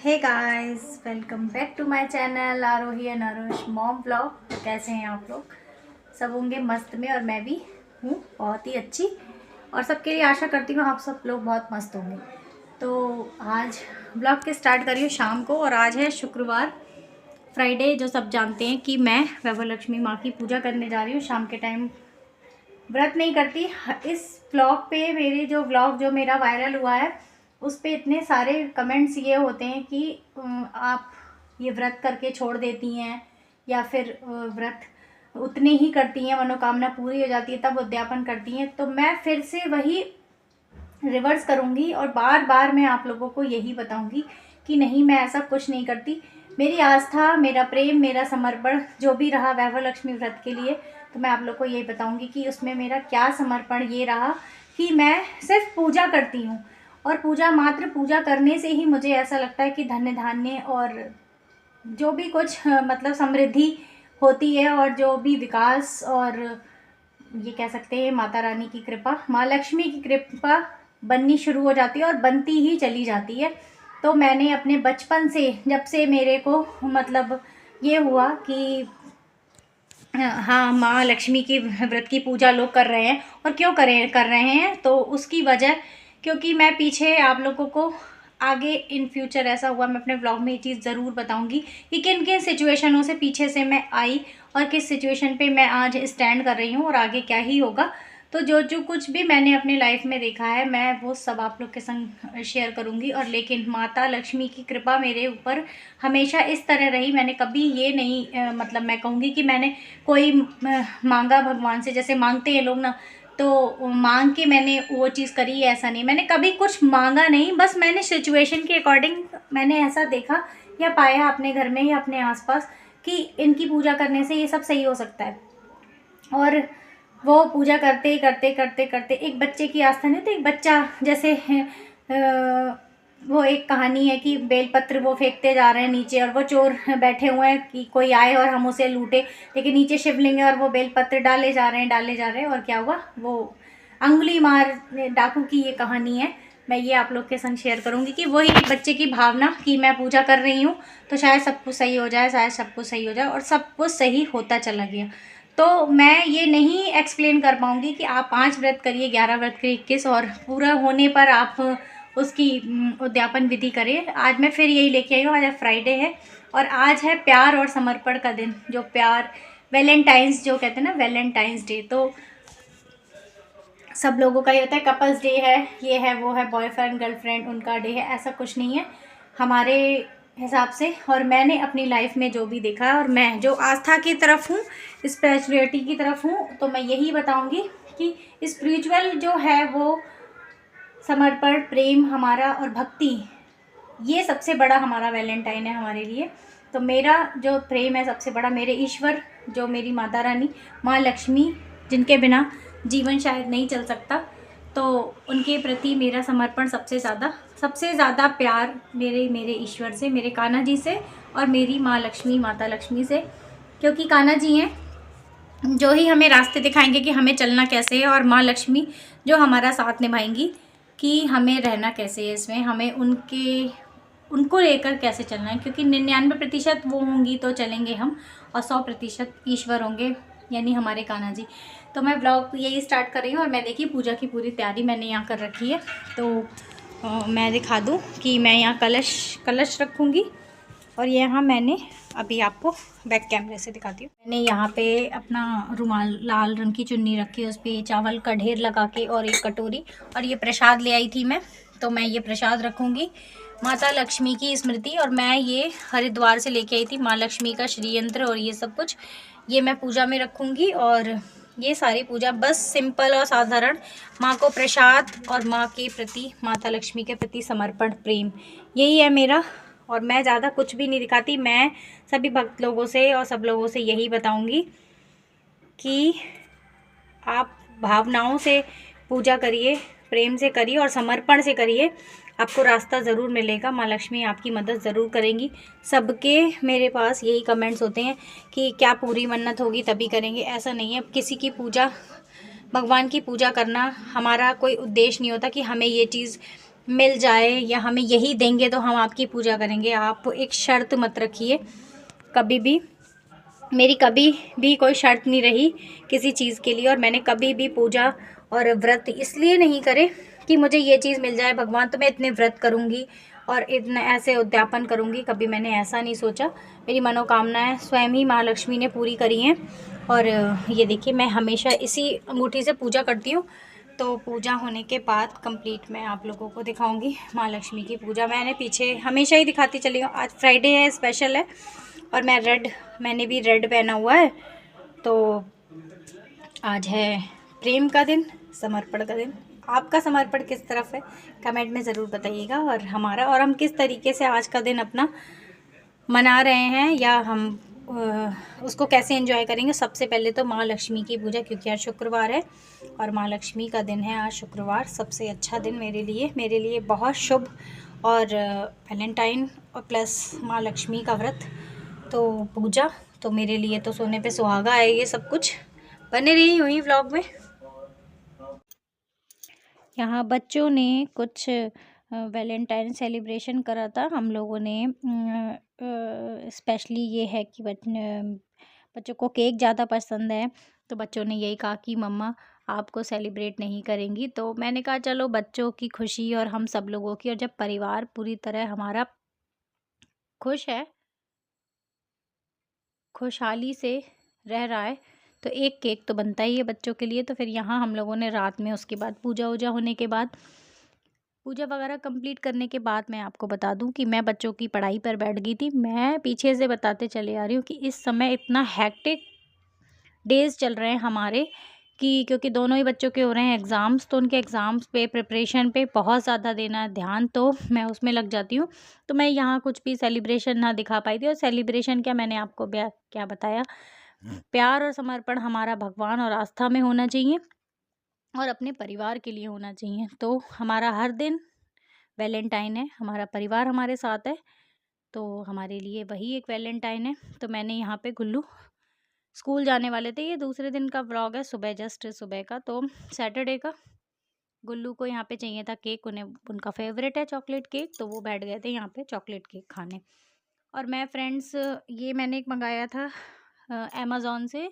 Hey guys, welcome back to my channel Aarohi and Aarush mom vlog. कैसे हैं आप लोग? सब होंगे मस्त में और मैं भी हूँ बहुत ही अच्छी। और सबके लिए आशा करती हूँ आप सब लोग बहुत मस्त होंगे। तो आज ब्लॉग के स्टार्ट करिए शाम को, और आज है शुक्रवार, फ्राइडे, जो सब जानते हैं कि मैं वैभव लक्ष्मी माँ की पूजा करने जा रही हूँ शाम के टाइम। व्रत नहीं करती। इस व्लॉग पे मेरे जो व्लॉग जो मेरा वायरल हुआ है उस पे इतने सारे कमेंट्स ये होते हैं कि आप ये व्रत करके छोड़ देती हैं या फिर व्रत उतने ही करती हैं, मनोकामना पूरी हो जाती है तब उद्यापन करती हैं। तो मैं फिर से वही रिवर्स करूँगी और बार बार मैं आप लोगों को यही बताऊँगी कि नहीं, मैं ऐसा कुछ नहीं करती। मेरी आस्था, मेरा प्रेम, मेरा समर्पण जो भी रहा वैभव लक्ष्मी व्रत के लिए, तो मैं आप लोग को यही बताऊँगी कि उसमें मेरा क्या समर्पण ये रहा कि मैं सिर्फ पूजा करती हूँ। और पूजा, मात्र पूजा करने से ही मुझे ऐसा लगता है कि धन्य धान्य और जो भी कुछ मतलब समृद्धि होती है और जो भी विकास, और ये कह सकते हैं माता रानी की कृपा, माँ लक्ष्मी की कृपा बननी शुरू हो जाती है और बनती ही चली जाती है। तो मैंने अपने बचपन से, जब से मेरे को मतलब ये हुआ कि हाँ, माँ लक्ष्मी की व्रत की पूजा लोग कर रहे हैं, और क्यों कर रहे हैं, तो उसकी वजह, क्योंकि मैं पीछे आप लोगों को आगे इन फ्यूचर ऐसा हुआ, मैं अपने ब्लॉग में ये चीज़ ज़रूर बताऊंगी कि किन किन सिचुएशनों से पीछे से मैं आई और किस सिचुएशन पे मैं आज स्टैंड कर रही हूँ और आगे क्या ही होगा। तो जो जो कुछ भी मैंने अपनी लाइफ में देखा है मैं वो सब आप लोग के संग शेयर करूँगी। और लेकिन माता लक्ष्मी की कृपा मेरे ऊपर हमेशा इस तरह रही, मैंने कभी ये नहीं मतलब मैं कहूँगी कि मैंने कोई मांगा भगवान से, जैसे मांगते हैं लोग ना, तो मांग के मैंने वो चीज़ करी, ऐसा नहीं, मैंने कभी कुछ मांगा नहीं। बस मैंने सिचुएशन के अकॉर्डिंग मैंने ऐसा देखा या पाया अपने घर में या अपने आसपास कि इनकी पूजा करने से ये सब सही हो सकता है। और वो पूजा करते करते करते करते एक बच्चे की आस्था नहीं, तो एक बच्चा जैसे वो एक कहानी है कि बेलपत्र वो फेंकते जा रहे हैं नीचे और वो चोर बैठे हुए हैं कि कोई आए और हम उसे लूटे, लेकिन नीचे शिवलिंग है और वो बेलपत्र डाले जा रहे हैं डाले जा रहे हैं, और क्या हुआ, वो अंगुली मार डाकू की ये कहानी है। मैं ये आप लोग के संग शेयर करूँगी कि वही एक बच्चे की भावना कि मैं पूजा कर रही हूँ तो शायद सब कुछ सही हो जाए, शायद सब कुछ सही हो जाए, और सब कुछ सही होता चला गया। तो मैं ये नहीं एक्सप्लेन कर पाऊँगी कि आप 5 व्रत करिए, 11 व्रत करिए, 21, और पूरा होने पर आप उसकी उद्यापन विधि करें। आज मैं फिर यही लेके आई हूँ। आज फ्राइडे है और आज है प्यार और समर्पण का दिन, जो प्यार, वैलेंटाइंस जो कहते हैं ना, वैलेंटाइंस डे। तो सब लोगों का ये होता है कपल्स डे है, ये है वो है, बॉयफ्रेंड गर्लफ्रेंड उनका डे है, ऐसा कुछ नहीं है हमारे हिसाब से। और मैंने अपनी लाइफ में जो भी देखा है, और मैं जो आस्था की तरफ हूँ, स्पिरिचुअलिटी की तरफ हूँ, तो मैं यही बताऊँगी कि स्पिरिचुअल जो है वो समर्पण, प्रेम हमारा और भक्ति, ये सबसे बड़ा हमारा वैलेंटाइन है हमारे लिए। तो मेरा जो प्रेम है सबसे बड़ा, मेरे ईश्वर जो मेरी माता रानी माँ लक्ष्मी, जिनके बिना जीवन शायद नहीं चल सकता, तो उनके प्रति मेरा समर्पण सबसे ज़्यादा प्यार मेरे ईश्वर से, मेरे कान्हा जी से और मेरी माँ लक्ष्मी, माता लक्ष्मी से। क्योंकि कान्हा जी हैं जो ही हमें रास्ते दिखाएंगे कि हमें चलना कैसे है, और माँ लक्ष्मी जो हमारा साथ निभाएंगी कि हमें रहना कैसे है इसमें, हमें उनको लेकर कैसे चलना है। क्योंकि 99% वो होंगी तो चलेंगे हम, और 100% ईश्वर होंगे, यानी हमारे कान्हा जी। तो मैं ब्लॉग यही स्टार्ट कर रही हूँ। और मैं देखिए पूजा की पूरी तैयारी मैंने यहाँ कर रखी है। तो मैं दिखा दूँ कि मैं यहाँ कलश रखूँगी, और यहाँ मैंने अभी आपको बैक कैमरे से दिखाती हूँ। मैंने यहाँ पे अपना रुमाल, लाल रंग की चुन्नी रखी है, उस पर चावल का ढेर लगा के, और एक कटोरी, और ये प्रसाद ले आई थी मैं, तो मैं ये प्रसाद रखूँगी माता लक्ष्मी की स्मृति। और मैं ये हरिद्वार से लेके आई थी माँ लक्ष्मी का श्री यंत्र और ये सब कुछ, ये मैं पूजा में रखूँगी। और ये सारी पूजा बस सिंपल और साधारण, माँ को प्रसाद और माँ के प्रति, माता लक्ष्मी के प्रति समर्पण, प्रेम, यही है मेरा। और मैं ज़्यादा कुछ भी नहीं दिखाती। मैं सभी भक्त लोगों से और सब लोगों से यही बताऊंगी कि आप भावनाओं से पूजा करिए, प्रेम से करिए और समर्पण से करिए, आपको रास्ता ज़रूर मिलेगा, माँ लक्ष्मी आपकी मदद ज़रूर करेंगी। सबके मेरे पास यही कमेंट्स होते हैं कि क्या पूरी मन्नत होगी तभी करेंगे, ऐसा नहीं है। किसी की पूजा, भगवान की पूजा करना हमारा कोई उद्देश्य नहीं होता कि हमें ये चीज़ मिल जाए या हमें यही देंगे तो हम आपकी पूजा करेंगे। आप एक शर्त मत रखिए कभी भी। मेरी कभी भी कोई शर्त नहीं रही किसी चीज़ के लिए, और मैंने कभी भी पूजा और व्रत इसलिए नहीं करे कि मुझे ये चीज़ मिल जाए भगवान तो मैं इतने व्रत करूँगी और इतने ऐसे उद्यापन करूँगी, कभी मैंने ऐसा नहीं सोचा। मेरी मनोकामनाएं स्वयं ही माँ लक्ष्मी ने पूरी करी हैं। और ये देखिए मैं हमेशा इसी अंगूठी से पूजा करती हूँ। तो पूजा होने के बाद कंप्लीट मैं आप लोगों को दिखाऊंगी माँ लक्ष्मी की पूजा। मैंने पीछे हमेशा ही दिखाती चली हूँ। आज फ्राइडे है, स्पेशल है, और मैंने भी रेड पहना हुआ है। तो आज है प्रेम का दिन, समर्पण का दिन। आपका समर्पण किस तरफ है कमेंट में ज़रूर बताइएगा, और हम किस तरीके से आज का दिन अपना मना रहे हैं या हम उसको कैसे एंजॉय करेंगे। सबसे पहले तो माँ लक्ष्मी की पूजा, क्योंकि आज शुक्रवार है और माँ लक्ष्मी का दिन है। आज शुक्रवार सबसे अच्छा दिन मेरे लिए बहुत शुभ, और वैलेंटाइन और प्लस माँ लक्ष्मी का व्रत, तो पूजा, तो मेरे लिए तो सोने पे सुहागा है ये सब कुछ। बने रही हुई व्लॉग में। यहाँ बच्चों ने कुछ वैलेंटाइन सेलिब्रेशन करा था हम लोगों ने। स्पेशली ये है कि बच्चों को केक ज़्यादा पसंद है, तो बच्चों ने यही कहा कि मम्मा आपको सेलिब्रेट नहीं करेंगी। तो मैंने कहा चलो बच्चों की खुशी और हम सब लोगों की, और जब परिवार पूरी तरह हमारा खुश है, खुशहाली से रह रहा है, तो एक केक तो बनता ही है बच्चों के लिए। तो फिर यहाँ हम लोगों ने रात में, उसके बाद पूजा वूजा होने के बाद, पूजा वगैरह कंप्लीट करने के बाद, मैं आपको बता दूं कि मैं बच्चों की पढ़ाई पर बैठ गई थी। मैं पीछे से बताते चले आ रही हूँ कि इस समय इतना हैक्टिक डेज़ चल रहे हैं हमारे, कि क्योंकि दोनों ही बच्चों के हो रहे हैं एग्ज़ाम्स, तो उनके एग्ज़ाम्स पे प्रिपरेशन पे बहुत ज़्यादा देना है ध्यान, तो मैं उसमें लग जाती हूँ। तो मैं यहाँ कुछ भी सेलिब्रेशन ना दिखा पाई थी। और सेलिब्रेशन क्या, मैंने आपको क्या बताया, प्यार और समर्पण हमारा भगवान और आस्था में होना चाहिए और अपने परिवार के लिए होना चाहिए। तो हमारा हर दिन वैलेंटाइन है, हमारा परिवार हमारे साथ है, तो हमारे लिए वही एक वैलेंटाइन है। तो मैंने यहाँ पे गुल्लू स्कूल जाने वाले थे, ये दूसरे दिन का व्लॉग है, सुबह जस्ट सुबह का, तो सैटरडे का। गुल्लू को यहाँ पे चाहिए था केक, उन्हें उनका फेवरेट है चॉकलेट केक, तो वो बैठ गए थे यहाँ पे चॉकलेट केक खाने। और मैं फ्रेंड्स, ये मैंने एक मंगाया था अमेज़ॉन से,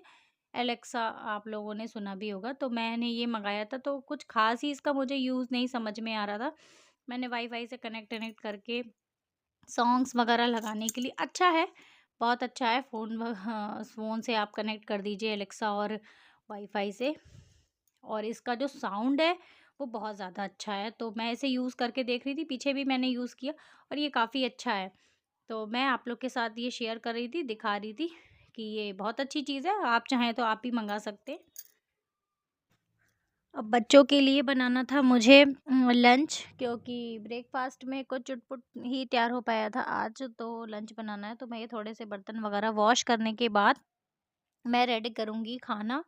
एलेक्सा, आप लोगों ने सुना भी होगा। तो मैंने ये मंगाया था, तो कुछ ख़ास ही इसका मुझे यूज़ नहीं समझ में आ रहा था। मैंने वाईफ़ाई से कनेक्ट करके सॉन्ग्स वगैरह लगाने के लिए, अच्छा है, बहुत अच्छा है। हाँ, फ़ोन से आप कनेक्ट कर दीजिए एलेक्सा और वाईफ़ाई से, और इसका जो साउंड है वो बहुत ज़्यादा अच्छा है। तो मैं इसे यूज़ करके देख रही थी, पीछे भी मैंने यूज़ किया और ये काफ़ी अच्छा है। तो मैं आप लोग के साथ ये शेयर कर रही थी, दिखा रही थी कि ये बहुत अच्छी चीज़ है। आप चाहें तो आप भी मंगा सकते हैं। अब बच्चों के लिए बनाना था मुझे लंच, क्योंकि ब्रेकफास्ट में कुछ चुटपुट ही तैयार हो पाया था आज, तो लंच बनाना है। तो मैं ये थोड़े से बर्तन वगैरह वॉश करने के बाद मैं रेडी करूँगी खाना,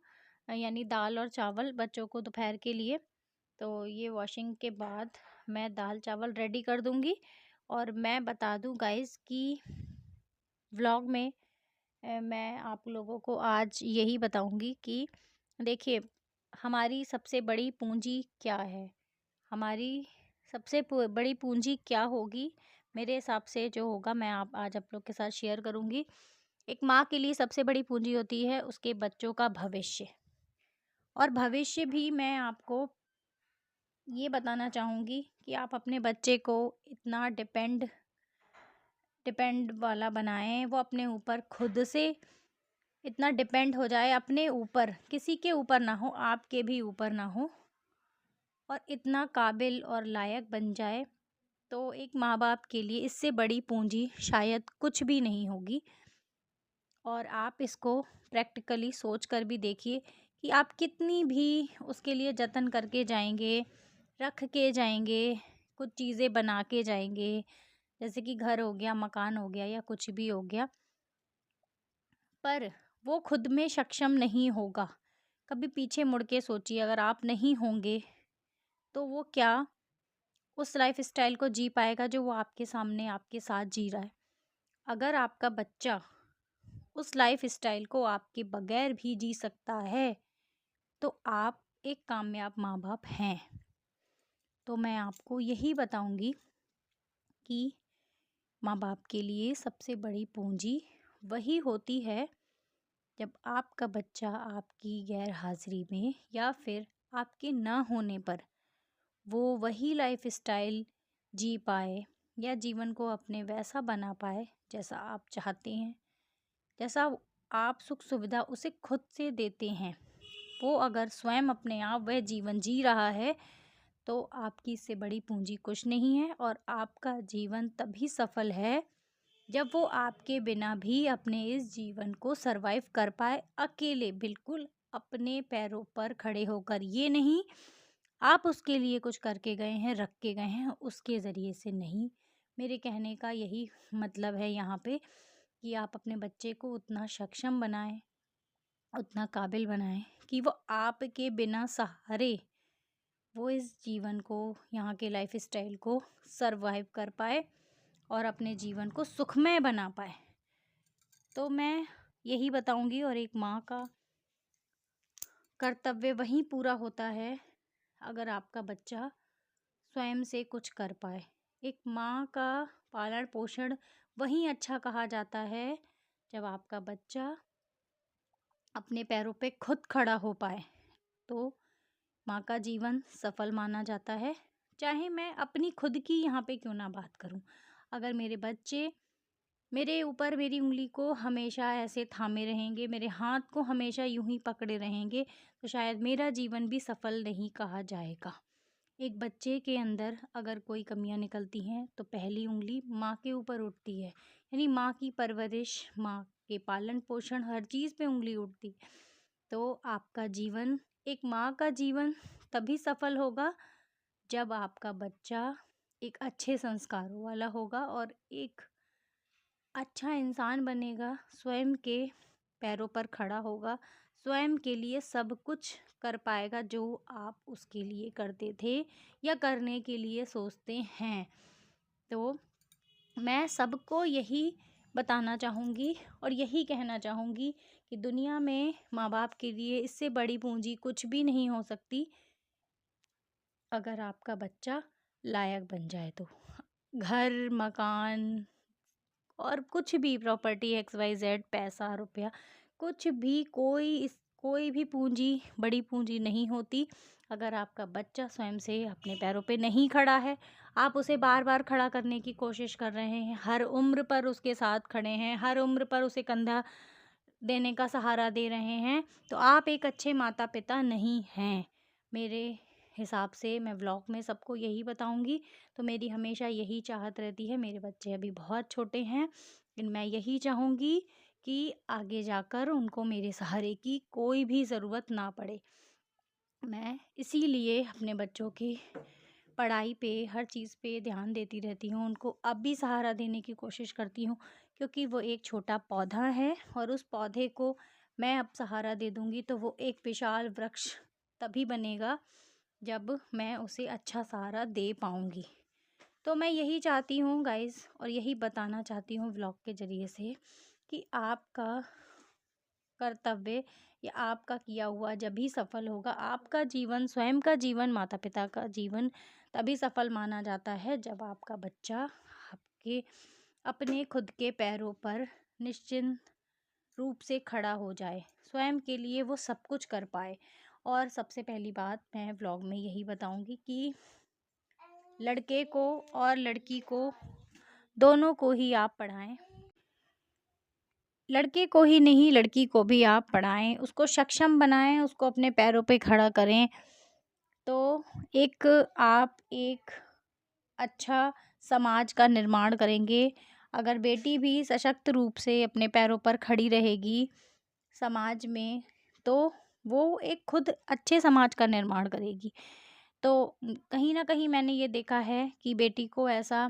यानी दाल और चावल बच्चों को दोपहर के लिए। तो ये वॉशिंग के बाद मैं दाल चावल रेडी कर दूँगी। और मैं बता दूँ गाइस कि व्लॉग में मैं आप लोगों को आज यही बताऊँगी कि देखिए, हमारी सबसे बड़ी पूंजी क्या है, हमारी सबसे बड़ी पूंजी क्या होगी, मेरे हिसाब से जो होगा मैं आज आप लोग के साथ शेयर करूँगी। एक माँ के लिए सबसे बड़ी पूंजी होती है उसके बच्चों का भविष्य। और भविष्य भी मैं आपको ये बताना चाहूँगी कि आप अपने बच्चे को इतना डिपेंड वाला बनाएं, वो अपने ऊपर खुद से इतना डिपेंड हो जाए, अपने ऊपर, किसी के ऊपर ना हो, आपके भी ऊपर ना हो, और इतना काबिल और लायक बन जाए। तो एक माँ बाप के लिए इससे बड़ी पूंजी शायद कुछ भी नहीं होगी। और आप इसको प्रैक्टिकली सोच कर भी देखिए कि आप कितनी भी उसके लिए जतन करके जाएंगे, रख के जाएंगे, कुछ चीज़ें बना के जाएंगे, जैसे कि घर हो गया, मकान हो गया, या कुछ भी हो गया, पर वो खुद में सक्षम नहीं होगा। कभी पीछे मुड़ के सोचिए, अगर आप नहीं होंगे तो वो क्या उस लाइफ स्टाइल को जी पाएगा जो वो आपके सामने आपके साथ जी रहा है। अगर आपका बच्चा उस लाइफ स्टाइल को आपके बगैर भी जी सकता है, तो आप एक कामयाब माँ बाप हैं। तो मैं आपको यही बताऊंगी कि माँ बाप के लिए सबसे बड़ी पूंजी वही होती है जब आपका बच्चा आपकी गैर हाजिरी में या फिर आपके ना होने पर वो वही लाइफ स्टाइल जी पाए या जीवन को अपने वैसा बना पाए जैसा आप चाहते हैं, जैसा आप सुख सुविधा उसे खुद से देते हैं। वो अगर स्वयं अपने आप वह जीवन जी रहा है तो आपकी इससे बड़ी पूंजी कुछ नहीं है, और आपका जीवन तभी सफल है जब वो आपके बिना भी अपने इस जीवन को सरवाइव कर पाए, अकेले, बिल्कुल अपने पैरों पर खड़े होकर। ये नहीं आप उसके लिए कुछ करके गए हैं, रख के गए हैं, उसके ज़रिए से नहीं। मेरे कहने का यही मतलब है यहाँ पे कि आप अपने बच्चे को उतना सक्षम बनाएं, उतना काबिल बनाएं कि वो आपके बिना सहारे वो इस जीवन को, यहाँ के लाइफ स्टाइल को सरवाइव कर पाए और अपने जीवन को सुखमय बना पाए। तो मैं यही बताऊंगी, और एक माँ का कर्तव्य वहीं पूरा होता है अगर आपका बच्चा स्वयं से कुछ कर पाए। एक माँ का पालन पोषण वहीं अच्छा कहा जाता है जब आपका बच्चा अपने पैरों पे खुद खड़ा हो पाए, तो माँ का जीवन सफल माना जाता है। चाहे मैं अपनी खुद की यहाँ पे क्यों ना बात करूँ, अगर मेरे बच्चे मेरे ऊपर मेरी उंगली को हमेशा ऐसे थामे रहेंगे, मेरे हाथ को हमेशा यूं ही पकड़े रहेंगे, तो शायद मेरा जीवन भी सफल नहीं कहा जाएगा। एक बच्चे के अंदर अगर कोई कमियां निकलती हैं तो पहली उंगली माँ के ऊपर उठती है, यानी माँ की परवरिश, माँ के पालन पोषण, हर चीज़ पे उंगली उठती है। तो आपका जीवन, एक माँ का जीवन तभी सफल होगा जब आपका बच्चा एक अच्छे संस्कारों वाला होगा और एक अच्छा इंसान बनेगा, स्वयं के पैरों पर खड़ा होगा, स्वयं के लिए सब कुछ कर पाएगा जो आप उसके लिए करते थे या करने के लिए सोचते हैं। तो मैं सबको यही बताना चाहूँगी और यही कहना चाहूँगी कि दुनिया में माँ बाप के लिए इससे बड़ी पूंजी कुछ भी नहीं हो सकती अगर आपका बच्चा लायक बन जाए तो। घर, मकान और कुछ भी प्रॉपर्टी एक्स वाई जेड, पैसा, रुपया, कुछ भी, कोई भी पूंजी बड़ी पूंजी नहीं होती अगर आपका बच्चा स्वयं से अपने पैरों पे नहीं खड़ा है। आप उसे बार बार खड़ा करने की कोशिश कर रहे हैं, हर उम्र पर उसके साथ खड़े हैं, हर उम्र पर उसे कंधा देने का सहारा दे रहे हैं, तो आप एक अच्छे माता पिता नहीं हैं। मेरे हिसाब से मैं व्लॉग में सबको यही बताऊंगी। तो मेरी हमेशा यही चाहत रहती है, मेरे बच्चे अभी बहुत छोटे हैं लेकिन मैं यही चाहूँगी कि आगे जाकर उनको मेरे सहारे की कोई भी ज़रूरत ना पड़े। मैं इसीलिए अपने बच्चों की पढ़ाई पे, हर चीज़ पे ध्यान देती रहती हूँ, उनको अब भी सहारा देने की कोशिश करती हूँ, क्योंकि वो एक छोटा पौधा है और उस पौधे को मैं अब सहारा दे दूँगी तो वो एक विशाल वृक्ष तभी बनेगा जब मैं उसे अच्छा सहारा दे पाऊँगी। तो मैं यही चाहती हूँ गाइज़, और यही बताना चाहती हूँ व्लॉग के ज़रिए से कि आपका कर्तव्य या आपका किया हुआ जब भी सफल होगा। आपका जीवन, स्वयं का जीवन, माता पिता का जीवन तभी सफल माना जाता है जब आपका बच्चा आपके अपने खुद के पैरों पर निश्चिंत रूप से खड़ा हो जाए, स्वयं के लिए वो सब कुछ कर पाए। और सबसे पहली बात मैं व्लॉग में यही बताऊंगी कि लड़के को और लड़की को, दोनों को ही आप पढ़ाएं। लड़के को ही नहीं, लड़की को भी आप पढ़ाएं, उसको सक्षम बनाएं, उसको अपने पैरों पे खड़ा करें। तो आप एक अच्छा समाज का निर्माण करेंगे। अगर बेटी भी सशक्त रूप से अपने पैरों पर खड़ी रहेगी समाज में, तो वो एक खुद अच्छे समाज का निर्माण करेगी। तो कहीं ना कहीं मैंने ये देखा है कि बेटी को ऐसा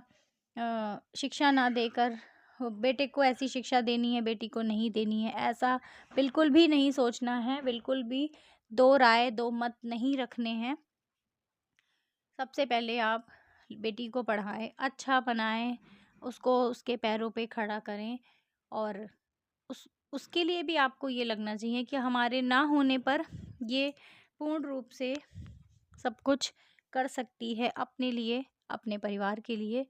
शिक्षा ना देकर, बेटे को ऐसी शिक्षा देनी है, बेटी को नहीं देनी है, ऐसा बिल्कुल भी नहीं सोचना है, बिल्कुल भी दो राय, दो मत नहीं रखने हैं। सबसे पहले आप बेटी को पढ़ाएं, अच्छा बनाएं, उसको उसके पैरों पे खड़ा करें, और उसके लिए भी आपको ये लगना चाहिए कि हमारे ना होने पर ये पूर्ण रूप से सब कुछ कर सकती है अपने लिए, अपने परिवार के लिए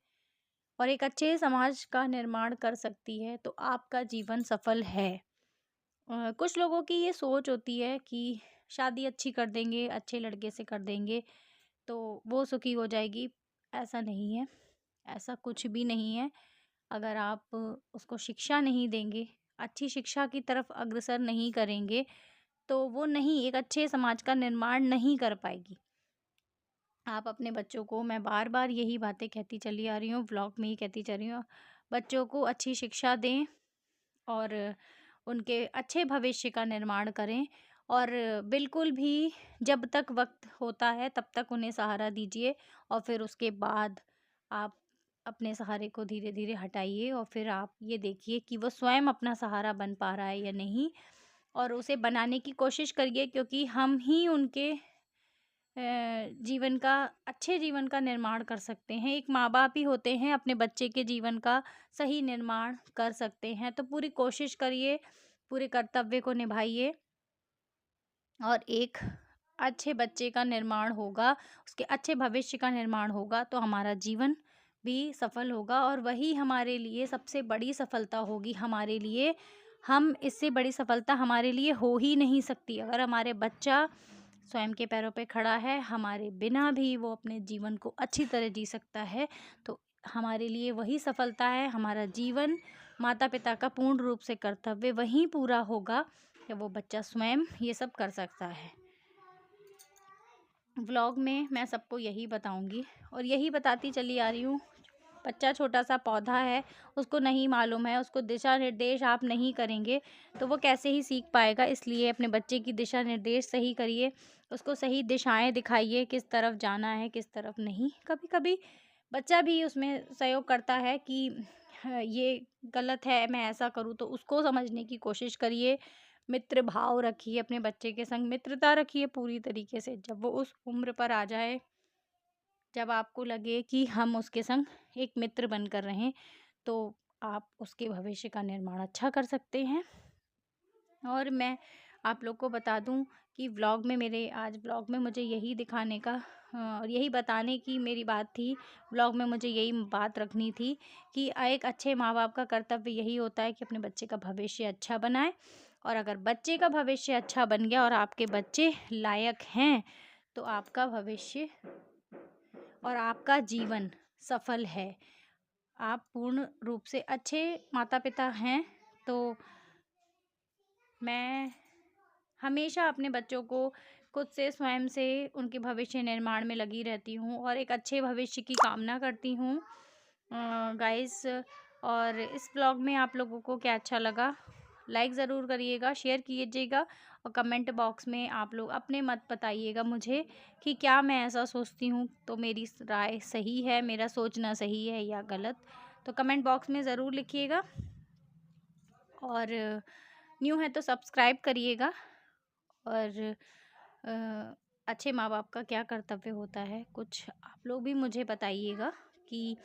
और एक अच्छे समाज का निर्माण कर सकती है, तो आपका जीवन सफल है। कुछ लोगों की ये सोच होती है कि शादी अच्छी कर देंगे, अच्छे लड़के से कर देंगे, तो वो सुखी हो जाएगी। ऐसा नहीं है, ऐसा कुछ भी नहीं है। अगर आप उसको शिक्षा नहीं देंगे, अच्छी शिक्षा की तरफ अग्रसर नहीं करेंगे, तो वो नहीं एक अच्छे समाज का निर्माण नहीं कर पाएगी। आप अपने बच्चों को, मैं बार-बार यही बातें कहती चली आ रही हूँ, व्लॉग में ही कहती चल रही हूँ, बच्चों को अच्छी शिक्षा दें और उनके अच्छे भविष्य का निर्माण करें और बिल्कुल भी जब तक वक़्त होता है तब तक उन्हें सहारा दीजिए और फिर उसके बाद आप अपने सहारे को धीरे-धीरे हटाइए और फिर आप ये देखिए कि वो स्वयं अपना सहारा बन पा रहा है या नहीं और उसे बनाने की कोशिश करिए क्योंकि हम ही उनके जीवन का अच्छे जीवन का निर्माण कर सकते हैं। एक माँ-बाप ही होते हैं अपने बच्चे के जीवन का सही निर्माण कर सकते हैं। तो पूरी कोशिश करिए, पूरे कर्तव्य को निभाइए और एक अच्छे बच्चे का निर्माण होगा, उसके अच्छे भविष्य का निर्माण होगा तो हमारा जीवन भी सफल होगा और वही हमारे लिए सबसे बड़ी सफलता होगी हमारे लिए। हम इससे बड़ी सफलता हमारे लिए हो ही नहीं सकती। अगर हमारे बच्चा स्वयं के पैरों पे खड़ा है, हमारे बिना भी वो अपने जीवन को अच्छी तरह जी सकता है, तो हमारे लिए वही सफलता है। हमारा जीवन माता-पिता का पूर्ण रूप से कर्तव्य वहीं पूरा होगा कि वो बच्चा स्वयं ये सब कर सकता है। व्लॉग में मैं सबको यही बताऊँगी और यही बताती चली आ रही हूँ। बच्चा छोटा-सा पौधा है, उसको नहीं मालूम है, उसको दिशा निर्देश आप नहीं करेंगे, तो वो कैसे ही सीख पाएगा। इसलिए अपने बच्चे की दिशा निर्देश सही करिए, उसको सही दिशाएँ दिखाइए, किस तरफ जाना है, किस तरफ नहीं। कभी-कभी बच्चा भी उसमें सहयोग करता है कि ये गलत है, मैं ऐसा करूँ, तो उसको समझने की कोशिश करिए। मित्र भाव रखिए अपने बच्चे के संग, मित्रता रखिए पूरी तरीके से। जब वो उस उम्र पर आ जाए, जब आपको लगे कि हम उसके संग एक मित्र बनकर रहें, तो आप उसके भविष्य का निर्माण अच्छा कर सकते हैं। और मैं आप लोग को बता दूँ कि व्लॉग में मेरे आज व्लॉग में मुझे यही दिखाने का और यही बताने की मेरी बात थी। व्लॉग में मुझे यही बात रखनी थी कि एक अच्छे माँ-बाप का कर्तव्य यही होता है कि अपने बच्चे का भविष्य अच्छा बनाएँ और अगर बच्चे का भविष्य अच्छा बन गया और आपके बच्चे लायक हैं, तो आपका भविष्य और आपका जीवन सफल है। आप पूर्ण रूप से अच्छे माता-पिता हैं, तो मैं हमेशा अपने बच्चों को खुद से स्वयं से उनके भविष्य निर्माण में लगी रहती हूँ और एक अच्छे भविष्य की कामना करती हूँ। गाइस, और इस ब्लॉग में आप लोगों को क्या अच्छा लगा, लाइक ज़रूर करिएगा, शेयर कीजिएगा और कमेंट बॉक्स में आप लोग अपने मत बताइएगा मुझे कि क्या मैं ऐसा सोचती हूँ तो मेरी राय सही है, मेरा सोचना सही है या गलत। तो कमेंट बॉक्स में ज़रूर लिखिएगा और न्यू है तो सब्सक्राइब करिएगा और अच्छे माँ-बाप का क्या कर्तव्य होता है, कुछ आप लोग भी मुझे बताइएगा कि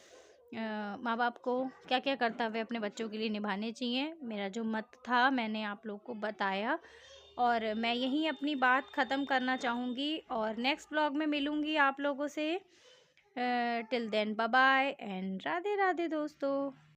माँ-बाप को क्या-क्या कर्तव्य अपने बच्चों के लिए निभाने चाहिए। मेरा जो मत था मैंने आप लोग को बताया और मैं यहीं अपनी बात ख़त्म करना चाहूँगी और नेक्स्ट व्लॉग में मिलूँगी आप लोगों से। Till then bye bye and Radhe Radhe दोस्तों।